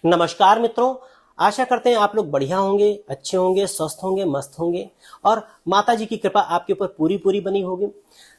नमस्कार मित्रों, आशा करते हैं आप लोग बढ़िया होंगे, अच्छे होंगे, स्वस्थ होंगे, मस्त होंगे और माता जी की कृपा आपके ऊपर पूरी पूरी बनी होगी।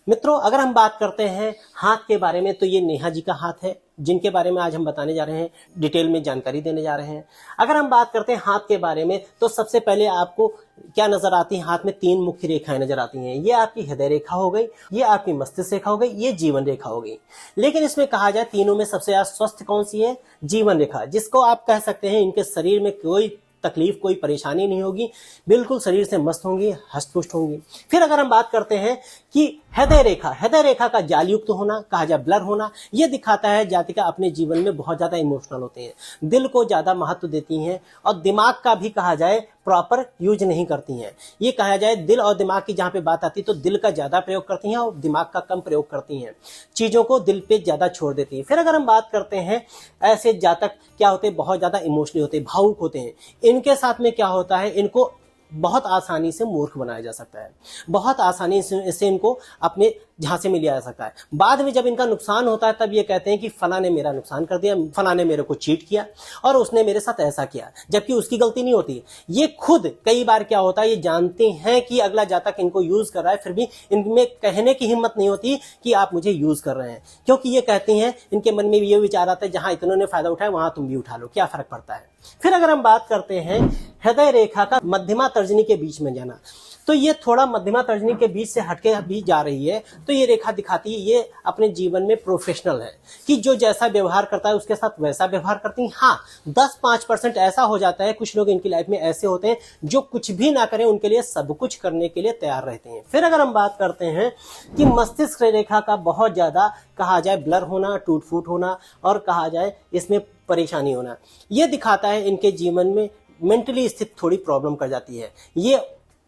मित्रों, अगर हम बात करते हैं हाथ के बारे में तो ये नेहा जी का हाथ है, जिनके बारे में आज हम बताने जा रहे हैं, डिटेल में जानकारी देने जा रहे हैं। अगर हम बात करते हैं हाथ के बारे में तो सबसे पहले आपको क्या नजर आती है? हाथ में 3 मुख्य रेखाएं नजर आती हैं। ये आपकी हृदय रेखा हो गई, ये आपकी मस्तिष्क रेखा हो गई, ये जीवन रेखा हो गई। लेकिन इसमें कहा जाए तीनों में सबसे ज्यादा स्वस्थ कौन सी है? जीवन रेखा, जिसको आप कह सकते हैं इनके शरीर में कोई तकलीफ, कोई परेशानी नहीं होगी, बिल्कुल शरीर से मस्त होंगी, हष्ट-पुष्ट होंगी। फिर अगर हम बात करते हैं कि हृदय रेखा का जाल युक्त होना, कहा जाए ब्लर होना, यह दिखाता है जातिका अपने जीवन में बहुत ज्यादा इमोशनल होते हैं, दिल को ज्यादा महत्व देती हैं और दिमाग का भी कहा जाए प्रॉपर यूज नहीं करती हैं। ये कहा जाए दिल और दिमाग की जहां पे बात आती है तो दिल का ज्यादा प्रयोग करती हैं और दिमाग का कम प्रयोग करती हैं, चीजों को दिल पे ज्यादा छोड़ देती हैं। फिर अगर हम बात करते हैं ऐसे जातक क्या होते हैं, बहुत ज्यादा इमोशनली होते हैं, भावुक होते हैं। इनके साथ में क्या होता है, इनको बहुत आसानी से मूर्ख बनाया जा सकता है, बहुत आसानी से इनको अपने झांसे में लिया जा सकता है। बाद में जब इनका नुकसान होता है तब ये कहते हैं कि फला ने मेरा नुकसान कर दिया, फला ने मेरे को चीट किया और उसने मेरे साथ ऐसा किया, जबकि उसकी गलती नहीं होती। ये खुद कई बार क्या होता है, ये जानते हैं कि अगला जातक इनको यूज कर रहा है, फिर भी इनमें कहने की हिम्मत नहीं होती कि आप मुझे यूज कर रहे हैं, क्योंकि ये कहती हैं, इनके मन में ये विचार आता है जहां इतनों ने फायदा उठाया वहां तुम भी उठा लो, क्या फर्क पड़ता है। फिर अगर हम बात करते हैं हृदय रेखा का मध्यमा तर्जनी के बीच में जाना, तो ये थोड़ा मध्यमा तर्जनी के बीच से हटके भी जा रही है, तो ये रेखा दिखाती है ये अपने जीवन में प्रोफेशनल है, कि जो जैसा व्यवहार करता है उसके साथ वैसा व्यवहार करती है। हाँ, 10-5% ऐसा हो जाता है, कुछ लोग इनकी लाइफ में ऐसे होते हैं जो कुछ भी ना करें उनके लिए सब कुछ करने के लिए तैयार रहते हैं। फिर अगर हम बात करते हैं कि मस्तिष्क रेखा का बहुत ज्यादा कहा जाए ब्लर होना, टूट फूट होना और कहा जाए इसमें परेशानी होना, यह दिखाता है इनके जीवन में मेंटली स्थित थोड़ी प्रॉब्लम कर जाती है। ये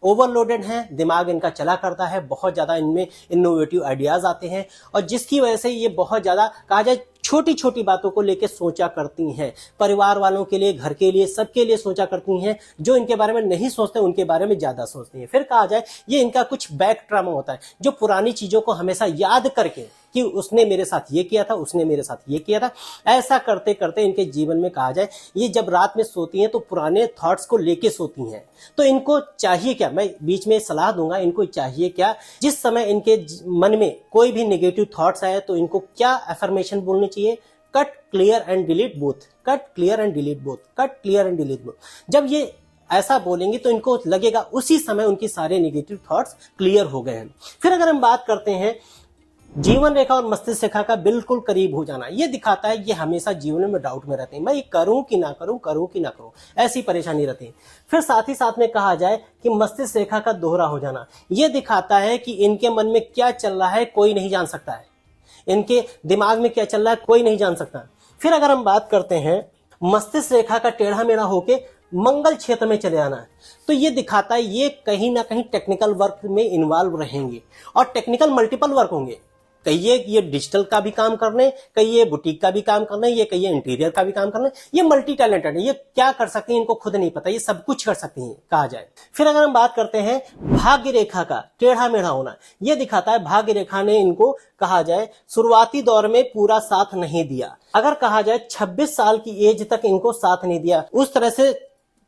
ओवरलोडेड है, दिमाग इनका चला करता है, बहुत ज्यादा इनमें इनोवेटिव आइडियाज आते हैं और जिसकी वजह से ये बहुत ज्यादा कहा जाए छोटी छोटी बातों को लेकर सोचा करती हैं, परिवार वालों के लिए, घर के लिए, सबके लिए सोचा करती हैं। जो इनके बारे में नहीं सोचते उनके बारे में ज्यादा सोचती हैं। फिर कहा जाए ये इनका कुछ बैक ट्रॉमा होता है, जो पुरानी चीजों को हमेशा याद करके कि उसने मेरे साथ ये किया था, उसने मेरे साथ ये किया था, ऐसा करते करते इनके जीवन में कहा जाए ये जब रात में सोती हैं तो पुराने थॉट्स को लेके सोती हैं। तो इनको चाहिए क्या, मैं बीच में सलाह दूंगा, इनको चाहिए क्या, जिस समय इनके मन में कोई भी नेगेटिव थॉट्स आए तो इनको क्या अफर्मेशन बोलनी चाहिए? Cut, clear and delete both, cut, clear and delete both, cut, clear and delete both. जब ये ऐसा बोलेंगे तो इनको लगेगा उसी समय उनकी सारे नेगेटिव थॉट्स क्लियर हो गए हैं। फिर अगर हम बात करते हैं जीवन रेखा और मस्तिष्क रेखा का बिल्कुल करीब हो जाना, ये दिखाता है ये हमेशा जीवन में डाउट में रहते हैं, मैं ये करूं कि ना करूं, करूं कि ना करूं, ऐसी परेशानी रहती है। फिर साथ ही साथ में कहा जाए कि मस्तिष्क रेखा का दोहरा हो जाना, ये दिखाता है कि इनके मन में क्या चल रहा है कोई नहीं जान सकता है, इनके दिमाग में क्या चल रहा है कोई नहीं जान सकता। फिर अगर हम बात करते हैं मस्तिष्क रेखा का टेढ़ा मेढ़ा होके मंगल क्षेत्र में चले आना है, तो ये दिखाता है ये कहीं ना कहीं टेक्निकल वर्क में इन्वॉल्व रहेंगे और टेक्निकल मल्टीपल वर्क होंगे। कहिए ये डिजिटल का भी काम करने, कहिए बुटीक का भी काम करना, ये कहिए इंटीरियर का भी काम करना, ये मल्टी टैलेंटेड है, ये क्या कर सकती हैं इनको खुद नहीं पता, ये सब कुछ कर सकती हैं कहा जाए। फिर अगर हम बात करते हैं भाग्य रेखा का टेढ़ा मेढ़ा होना, ये दिखाता है भाग्य रेखा ने इनको कहा जाए शुरुआती दौर में पूरा साथ नहीं दिया। अगर कहा जाए 26 साल की एज तक इनको साथ नहीं दिया, उस तरह से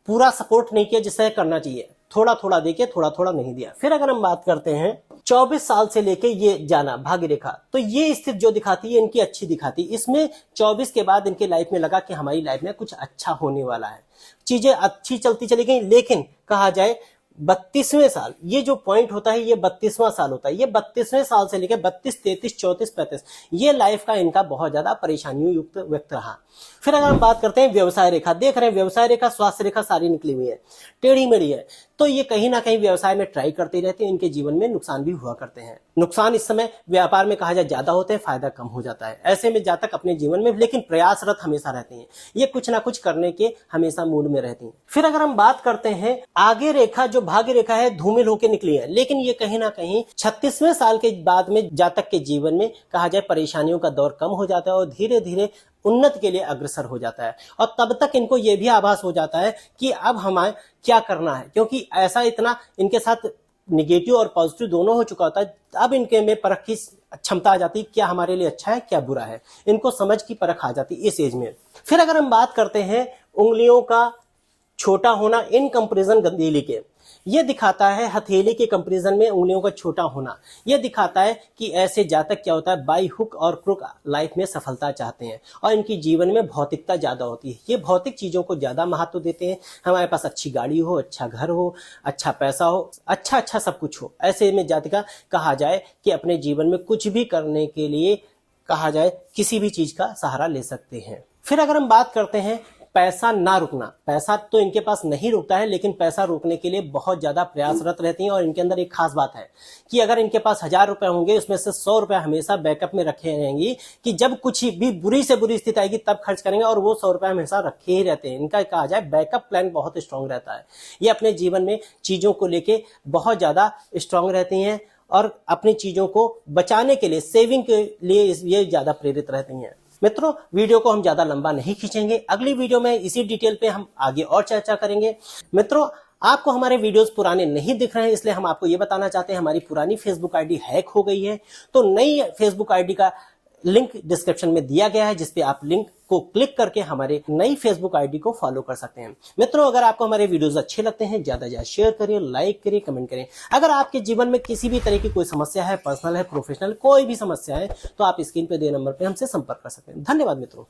पूरा सपोर्ट नहीं किया जिससे करना चाहिए, थोड़ा थोड़ा देके थोड़ा थोड़ा नहीं दिया। फिर अगर हम बात करते हैं 24 साल से लेके ये जाना भाग्य रेखा, तो ये स्थिति जो दिखाती है इनकी अच्छी दिखाती है। इसमें 24 के बाद इनके लाइफ में लगा कि हमारी लाइफ में कुछ अच्छा होने वाला है, चीजें अच्छी चलती चली गई। लेकिन कहा जाए 32वें साल, ये जो पॉइंट होता है ये 32वां साल होता है, ये 32वें साल से लेकर 32, 33, 34, 35 ये लाइफ का इनका बहुत ज्यादा परेशानियों युक्त व्यक्त रहा। फिर अगर हम बात करते हैं व्यवसाय रेखा, देख रहे हैं व्यवसाय रेखा, स्वास्थ्य रेखा सारी निकली हुई है, टेढ़ी मेढ़ी है, तो ये कहीं ना कहीं व्यवसाय में ट्राई करते रहते हैं, इनके जीवन में नुकसान भी हुआ करते हैं। नुकसान इस समय व्यापार में कहा जाए ज्यादा होते हैं, फायदा कम हो जाता है। ऐसे में जातक अपने जीवन में लेकिन प्रयासरत हमेशा रहते हैं, ये कुछ ना कुछ करने के हमेशा मूड में रहती हैं। फिर अगर हम बात करते हैं आगे रेखा, जो भाग्य रेखा है धूमिल होकर निकली है, लेकिन ये कहीं ना कहीं 36वें साल के बाद में जातक के जीवन में कहा जाए परेशानियों का दौर कम हो जाता है और धीरे धीरे उन्नति के लिए अग्रसर हो जाता है। और तब तक इनको यह भी आभास हो जाता है कि अब हमें क्या करना है, क्योंकि ऐसा इतना इनके साथ निगेटिव और पॉजिटिव दोनों हो चुका होता है। अब इनके में परख की क्षमता आ जाती है, क्या हमारे लिए अच्छा है क्या बुरा है, इनको समझ की परख आ जाती है इस एज में। फिर अगर हम बात करते हैं उंगलियों का छोटा होना इन कंपैरिजन गंदीली के। यह दिखाता है हथेली के कंपैरिजन में उंगलियों का छोटा होना। यह दिखाता है कि ऐसे जातक क्या होता है, बाई हुक और क्रुक लाइफ में सफलता चाहते हैं और इनकी जीवन में भौतिकता ज्यादा होती है। ये भौतिक चीजों को ज्यादा महत्व देते हैं। हमारे पास अच्छी गाड़ी हो, अच्छा घर हो, अच्छा पैसा हो, अच्छा सब कुछ हो। ऐसे में जातिका कहा जाए कि अपने जीवन में कुछ भी करने के लिए कहा जाए किसी भी चीज का सहारा ले सकते हैं। फिर अगर हम बात करते हैं पैसा ना रुकना, पैसा तो इनके पास नहीं रुकता है, लेकिन पैसा रोकने के लिए बहुत ज्यादा प्रयासरत रहती हैं। और इनके अंदर एक खास बात है कि अगर इनके पास 1000 रुपए होंगे, उसमें से 100 रुपए हमेशा बैकअप में रखे रहेंगी कि जब कुछ भी बुरी से बुरी स्थिति आएगी तब खर्च करेंगे, और वो 100 रुपए हमेशा रखे ही रहते हैं। इनका कहा जाए बैकअप प्लान बहुत स्ट्रांग रहता है। ये अपने जीवन में चीजों को लेके बहुत ज्यादा स्ट्रांग रहती हैं और अपनी चीजों को बचाने के लिए, सेविंग के लिए ये ज्यादा प्रेरित रहती हैं। मित्रों, वीडियो को हम ज्यादा लंबा नहीं खींचेंगे। अगली वीडियो में इसी डिटेल पे हम आगे और चर्चा करेंगे। मित्रों, आपको हमारे वीडियोस पुराने नहीं दिख रहे हैं, इसलिए हम आपको ये बताना चाहते हैं हमारी पुरानी फेसबुक आईडी हैक हो गई है। तो नई फेसबुक आईडी का लिंक डिस्क्रिप्शन में दिया गया है, जिसपे आप लिंक को क्लिक करके हमारे नई फेसबुक आईडी को फॉलो कर सकते हैं। मित्रों, अगर आपको हमारे वीडियोस अच्छे लगते हैं, ज्यादा ज्यादा शेयर करिए, लाइक करिए, कमेंट करें। अगर आपके जीवन में किसी भी तरह की कोई समस्या है, पर्सनल है, प्रोफेशनल, कोई भी समस्या है, तो आप स्क्रीन पे दिए नंबर पे हमसे संपर्क कर सकते हैं। धन्यवाद मित्रों।